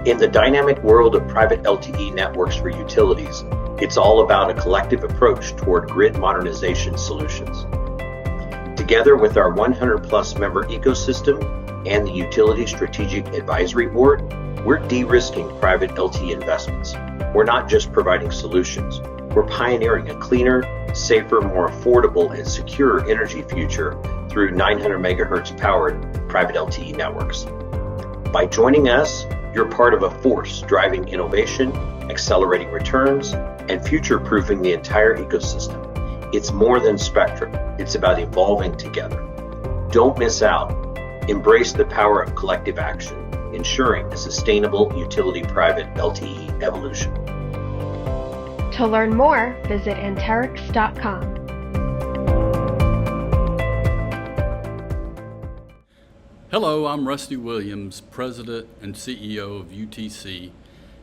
In the dynamic world of private LTE networks for utilities, it's all about a collective approach toward grid modernization solutions. Together with our 100+ member ecosystem and the Utility Strategic Advisory Board, we're de-risking private LTE investments. We're not just providing solutions, we're pioneering a cleaner, safer, more affordable, and secure energy future through 900 megahertz powered private LTE networks. By joining us, you're part of a force driving innovation, accelerating returns, and future-proofing the entire ecosystem. It's more than spectrum. It's about evolving together. Don't miss out. Embrace the power of collective action, ensuring a sustainable utility private LTE evolution. To learn more, visit Anterix.com. Hello, I'm Rusty Williams, President and CEO of UTC.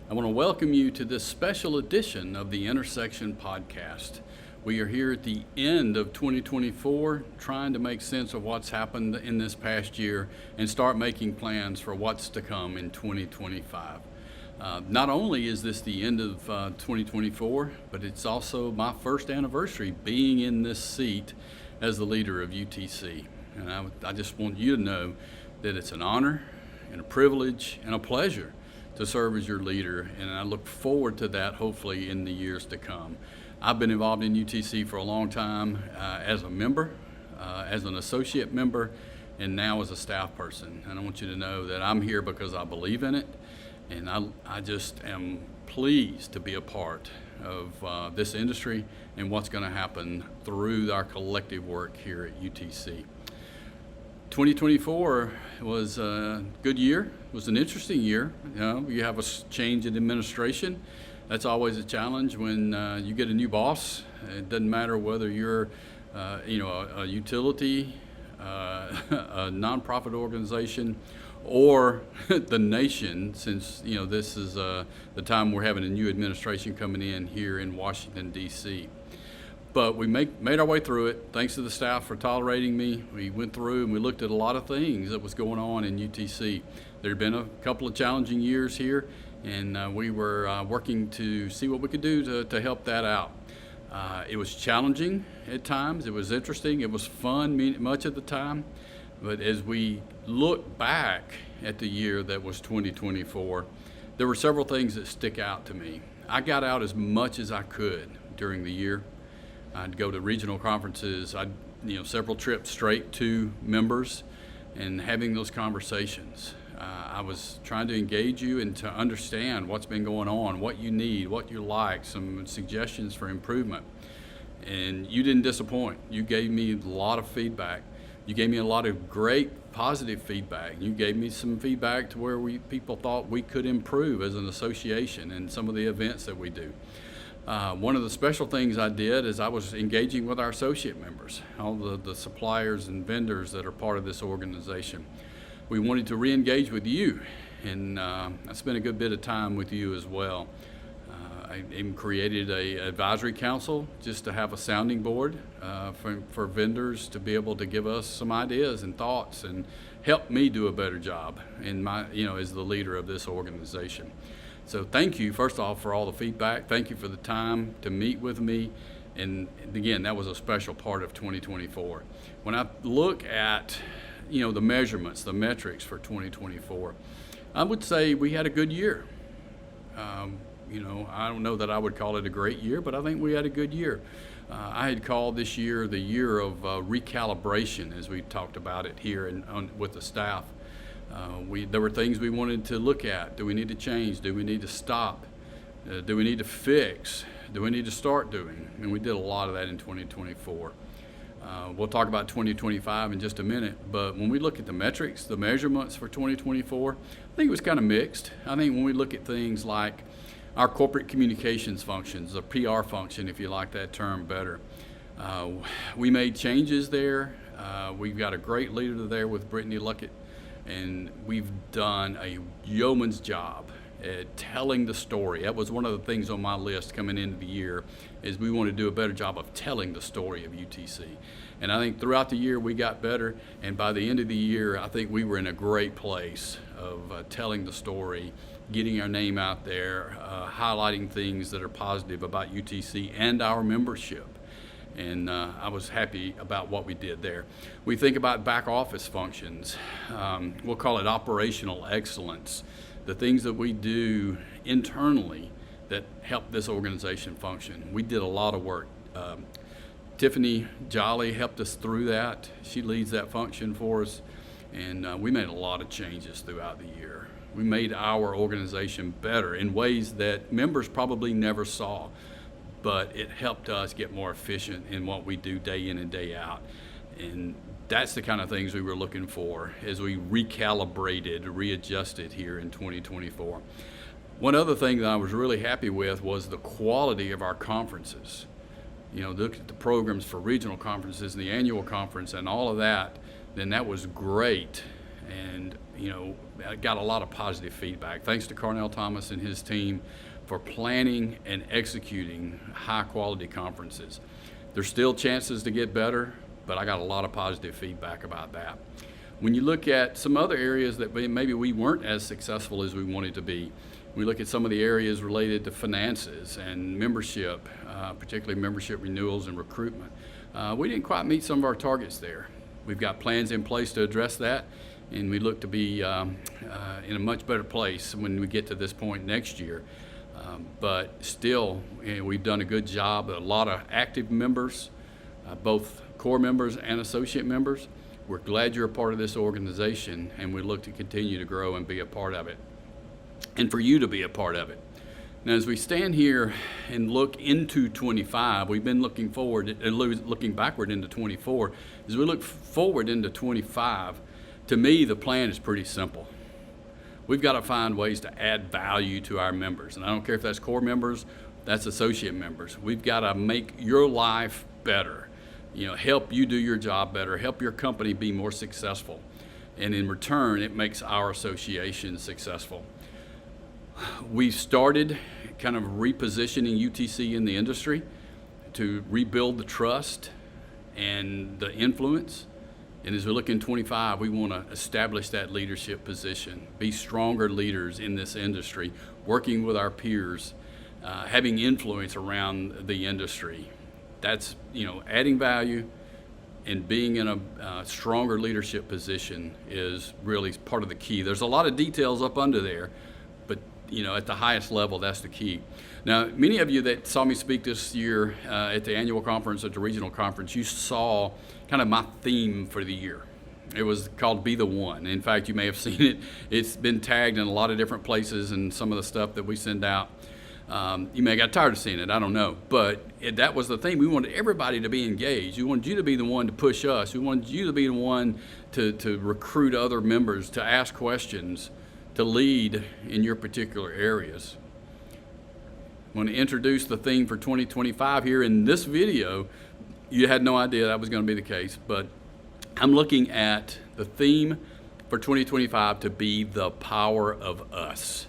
I want to welcome you to this special edition of the Intersection Podcast. We are here at the end of 2024, trying to make sense of what's happened in this past year and start making plans for what's to come in 2025. Not only is this the end of 2024, but it's also my first anniversary being in this seat as the leader of UTC. And I just want you to know that it's an honor and a privilege and a pleasure to serve as your leader, and I look forward to that hopefully in the years to come. I've been involved in UTC for a long time as a member, as an associate member, and now as a staff person. And I want you to know that I'm here because I believe in it, and I just am pleased to be a part of this industry and what's going to happen through our collective work here at UTC. 2024 was a good year. It was an interesting year. You have a change in administration. That's always a challenge when you get a new boss. It doesn't matter whether you're, a utility, a nonprofit organization, or the nation. Since this is the time we're having a new administration coming in here in Washington D.C. But we made our way through it. Thanks to the staff for tolerating me. We went through and we looked at a lot of things that was going on in UTC. There had been a couple of challenging years here, and we were working to see what we could do to help that out. It was challenging at times. It was interesting. It was fun much of the time. But as we look back at the year that was 2024, there were several things that stick out to me. I got out as much as I could during the year. I'd go to regional conferences. I'd several trips straight to members and having those conversations. I was trying to engage you and to understand what's been going on, what you need, what you like, some suggestions for improvement. And you didn't disappoint. You gave me a lot of feedback. You gave me a lot of great positive feedback. You gave me some feedback to where people thought we could improve as an association and some of the events that we do. One of the special things I did is I was engaging with our associate members, all the suppliers and vendors that are part of this organization. We wanted to re-engage with you, and I spent a good bit of time with you as well. I even created an advisory council just to have a sounding board for vendors to be able to give us some ideas and thoughts and help me do a better job in as the leader of this organization. So thank you, first off, for all the feedback. Thank you for the time to meet with me. And again, that was a special part of 2024. When I look at, the measurements, the metrics for 2024, I would say we had a good year. I don't know that I would call it a great year, but I think we had a good year. I had called this year the year of recalibration, as we talked about it here with the staff. There were things we wanted to look at. Do we need to change? Do we need to stop? Do we need to fix? Do we need to start doing? And we did a lot of that in 2024. We'll talk about 2025 in just a minute, but when we look at the metrics, the measurements for 2024, I think it was kind of mixed. I think when we look at things like our corporate communications functions, the PR function, if you like that term better, we made changes there. We've got a great leader there with Brittany Luckett, and we've done a yeoman's job telling the story. That was one of the things on my list coming into the year, is we want to do a better job of telling the story of UTC. And I think throughout the year we got better, and by the end of the year I think we were in a great place of telling the story, getting our name out there, highlighting things that are positive about UTC and our membership. And I was happy about what we did there. We think about back office functions. We'll call it operational excellence. The things that we do internally that help this organization function. We did a lot of work. Tiffany Jolly helped us through that. She leads that function for us. And we made a lot of changes throughout the year. We made our organization better in ways that members probably never saw, but it helped us get more efficient in what we do day in and day out. And that's the kind of things we were looking for as we recalibrated, readjusted here in 2024. One other thing that I was really happy with was the quality of our conferences. You know, look at the programs for regional conferences and the annual conference and all of that, then that was great. And, you know, I got a lot of positive feedback. Thanks to Carnell Thomas and his team for planning and executing high quality conferences. There's still chances to get better, but I got a lot of positive feedback about that. When you look at some other areas that maybe we weren't as successful as we wanted to be, we look at some of the areas related to finances and membership, particularly membership renewals and recruitment. We didn't quite meet some of our targets there. We've got plans in place to address that, and we look to be in a much better place when we get to this point next year. But still, you know, we've done a good job. A lot of active members, both core members and associate members. We're glad you're a part of this organization, and we look to continue to grow and be a part of it, and for you to be a part of it. Now, as we stand here and look into 25, we've been looking forward and looking backward into 24. As we look forward into 25, to me, the plan is pretty simple. We've got to find ways to add value to our members. And I don't care if that's core members, that's associate members. We've got to make your life better, you know, help you do your job better, help your company be more successful. And in return, it makes our association successful. We started kind of repositioning UTC in the industry to rebuild the trust and the influence. And as we look in 25, we want to establish that leadership position, be stronger leaders in this industry, working with our peers, having influence around the industry. That's, you know, adding value and being in a stronger leadership position is really part of the key. There's a lot of details up under there, but, you know, at the highest level, that's the key. Now, many of you that saw me speak this year at the annual conference, at the regional conference, you saw kind of my theme for the year. It was called Be the One. In fact, you may have seen it. It's been tagged in a lot of different places and some of the stuff that we send out. You may have got tired of seeing it, I don't know. But that was the thing. We wanted everybody to be engaged. We wanted you to be the one to push us. We wanted you to be the one to recruit other members, to ask questions, to lead in your particular areas. I'm going to introduce the theme for 2025 here in this video. You had no idea that was going to be the case, but I'm looking at the theme for 2025 to be the power of us.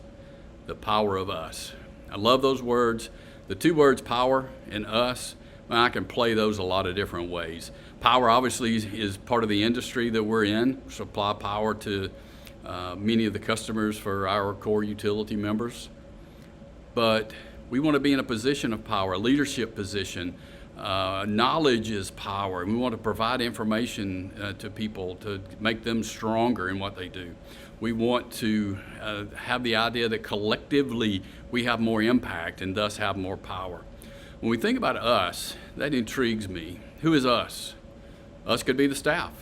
The power of us. I love those words. The two words, power and us, well, I can play those a lot of different ways. Power obviously is part of the industry that we're in. We supply power to many of the customers for our core utility members. But we want to be in a position of power, a leadership position. Knowledge is power, and we want to provide information to people to make them stronger in what they do. We want to have the idea that collectively we have more impact and thus have more power. When we think about us, that intrigues me. Who is us? Us could be the staff.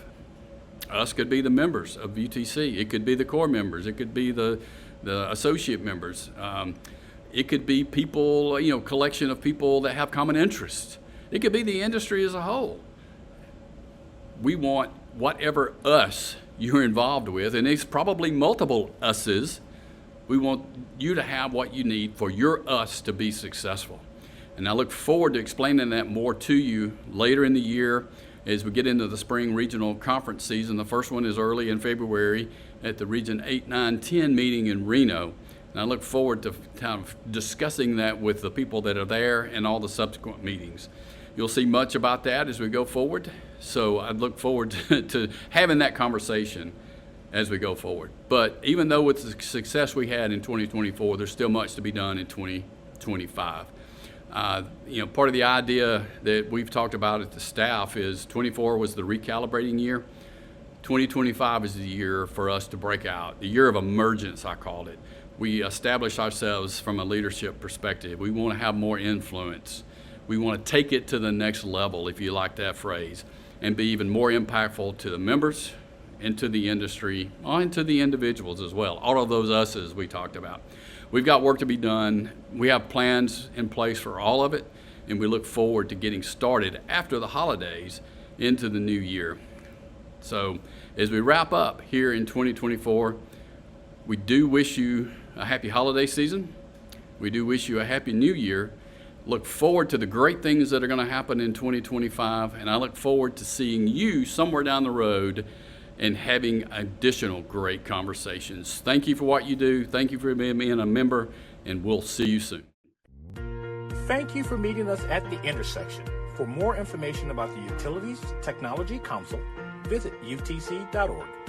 Us could be the members of UTC. It could be the core members. It could be the associate members. It could be people, you know, collection of people that have common interests. It could be the industry as a whole. We want whatever us you're involved with, and it's probably multiple us's. We want you to have what you need for your us to be successful. And I look forward to explaining that more to you later in the year as we get into the spring regional conference season. The first one is early in February at the Region 8, 9, 10 meeting in Reno. And I look forward to kind of discussing that with the people that are there and all the subsequent meetings. You'll see much about that as we go forward. So I look forward to having that conversation as we go forward. But even though with the success we had in 2024, there's still much to be done in 2025. Part of the idea that we've talked about at the staff is 24 was the recalibrating year. 2025 is the year for us to break out, the year of emergence, I called it. We establish ourselves from a leadership perspective. We want to have more influence. We want to take it to the next level, if you like that phrase, and be even more impactful to the members and to the industry and to the individuals as well. All of those us's we talked about. We've got work to be done. We have plans in place for all of it, and we look forward to getting started after the holidays into the new year. So as we wrap up here in 2024, we do wish you a happy holiday season. We do wish you a happy new year. Look forward to the great things that are going to happen in 2025, and I look forward to seeing you somewhere down the road and having additional great conversations. Thank you for what you do. Thank you for being a member, and we'll see you soon. Thank you for meeting us at the intersection. For more information about the Utilities Technology Council, visit utc.org.